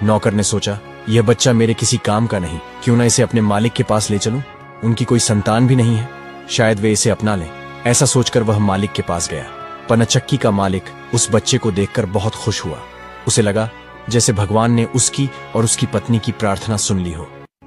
नौकर ने सोचा, यह बच्चा मेरे किसी काम का नहीं, क्यों ना इसे अपने मालिक के पास ले चलूं? उनकी कोई संतान भी नहीं है, शायद वे इसे अपना लें। ऐसा सोचकर वह मालिक के पास गया। पनचक्की का मालिक उस बच्चे को देखकर बहुत खुश हुआ। उसे लगा जैसे भगवान ने उसकी और उसकी पत्नी की प्रार्थना सुन ली हो।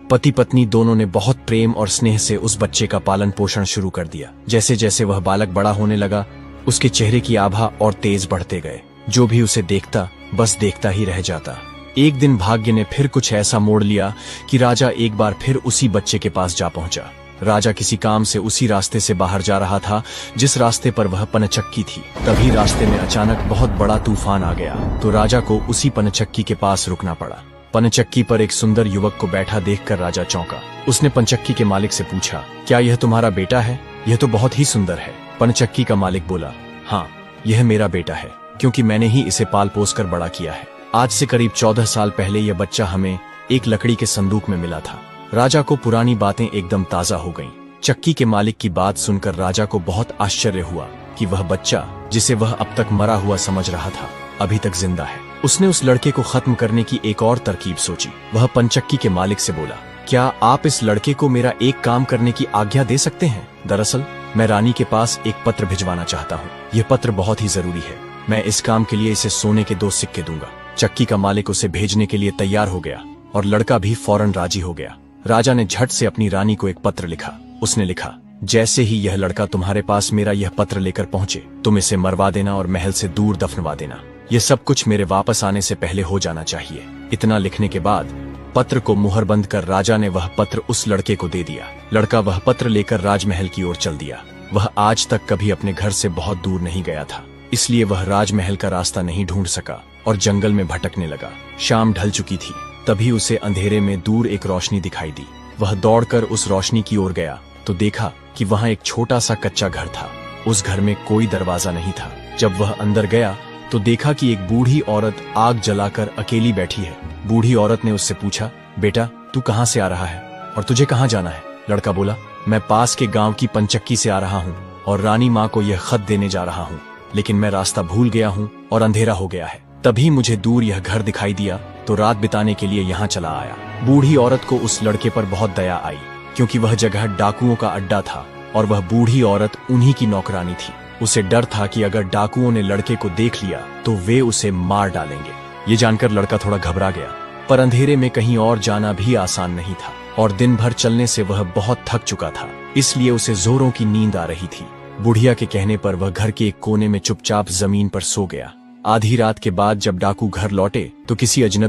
पति पत्नी दोनों ने बहुत प्रेम और स्नेह से उस बच्चे का पालन पोषण शुरू कर दिया। जैसे जैसे वह बालक बड़ा होने लगा, उसके चेहरे की आभा और तेज बढ़ते गए। जो भी उसे देखता बस देखता ही रह जाता। एक दिन भाग्य ने फिर कुछ ऐसा मोड़ लिया कि राजा एक बार फिर उसी बच्चे के पास जा पहुंचा। राजा किसी काम से उसी रास्ते से बाहर जा रहा था जिस रास्ते पर वह पनचक्की थी। तभी रास्ते में अचानक बहुत बड़ा तूफान आ गया, तो राजा को उसी पनचक्की के पास रुकना पड़ा। पनचक्की पर एक सुंदर युवक को बैठा देखकर राजा चौंका। उसने पनचक्की के मालिक से पूछा, क्या यह तुम्हारा बेटा है? यह तो बहुत ही सुंदर है। पनचक्की का मालिक बोला, हाँ, यह मेरा बेटा है, क्योंकि मैंने ही इसे पाल पोस कर बड़ा किया है। आज से करीब 14 साल पहले यह बच्चा हमें एक लकड़ी के संदूक में मिला था। राजा को पुरानी बातें एकदम ताजा हो गईं। चक्की के मालिक की बात सुनकर राजा को बहुत आश्चर्य हुआ कि वह बच्चा, जिसे वह अब तक मरा हुआ समझ रहा था, अभी तक जिंदा है। उसने उस लड़के को खत्म करने की एक और तरकीब सोची। वह पनचक्की के मालिक से बोला, क्या आप इस लड़के को मेरा एक काम करने की आज्ञा दे सकते हैं? दरअसल मैं रानी के पास एक पत्र भिजवाना चाहता हूँ। यह पत्र बहुत ही जरूरी है। मैं इस काम के लिए इसे सोने के 2 सिक्के दूंगा। चक्की का मालिक उसे भेजने के लिए तैयार हो गया और लड़का भी फौरन राजी हो गया। राजा ने झट से अपनी रानी को एक पत्र लिखा। उसने लिखा, जैसे ही यह लड़का तुम्हारे पास मेरा यह पत्र लेकर पहुंचे, तुम इसे मरवा देना और महल से दूर दफनवा देना। यह सब कुछ मेरे वापस आने से पहले हो जाना चाहिए। इतना लिखने के बाद पत्र को मुहरबंद कर राजा ने वह पत्र उस लड़के को दे दिया। लड़का वह पत्र लेकर राजमहल की ओर चल दिया। वह आज तक कभी अपने घर से बहुत दूर नहीं गया था, इसलिए वह राजमहल का रास्ता नहीं ढूंढ सका और जंगल में भटकने लगा। शाम ढल चुकी थी, तभी उसे अंधेरे में दूर एक रोशनी दिखाई दी। वह दौड़कर उस रोशनी की ओर गया तो देखा कि वहां एक छोटा सा कच्चा घर था। उस घर में कोई दरवाजा नहीं था। जब वह अंदर गया तो देखा कि एक बूढ़ी औरत आग जलाकर अकेली बैठी है। बूढ़ी औरत ने उससे पूछा, बेटा, तू कहाँ से आ रहा है और तुझे कहाँ जाना है? लड़का बोला, मैं पास के गांव की पनचक्की से आ रहा हूँ और रानी माँ को यह खत देने जा रहा हूँ, लेकिन मैं रास्ता भूल गया हूँ और अंधेरा हो गया है। तभी मुझे दूर यह घर दिखाई दिया तो रात बिताने के लिए यहाँ चला आया। बूढ़ी औरत को उस लड़के पर बहुत दया आई, क्योंकि वह जगह डाकुओं का अड्डा था और वह बूढ़ी औरत उन्हीं की नौकरानी थी। उसे डर था कि अगर डाकुओं ने लड़के को देख लिया तो वे उसे मार डालेंगे। ये जानकर लड़का थोड़ा घबरा गया, पर अंधेरे में कहीं और जाना भी आसान नहीं था और दिन भर चलने से वह बहुत थक चुका था, इसलिए उसे जोरों की नींद आ रही थी। बुढ़िया के कहने पर वह घर के एक कोने में चुपचाप जमीन पर सो गया। आधी रात के बाद जब डाकू घर लौटे तो किसी अजनबी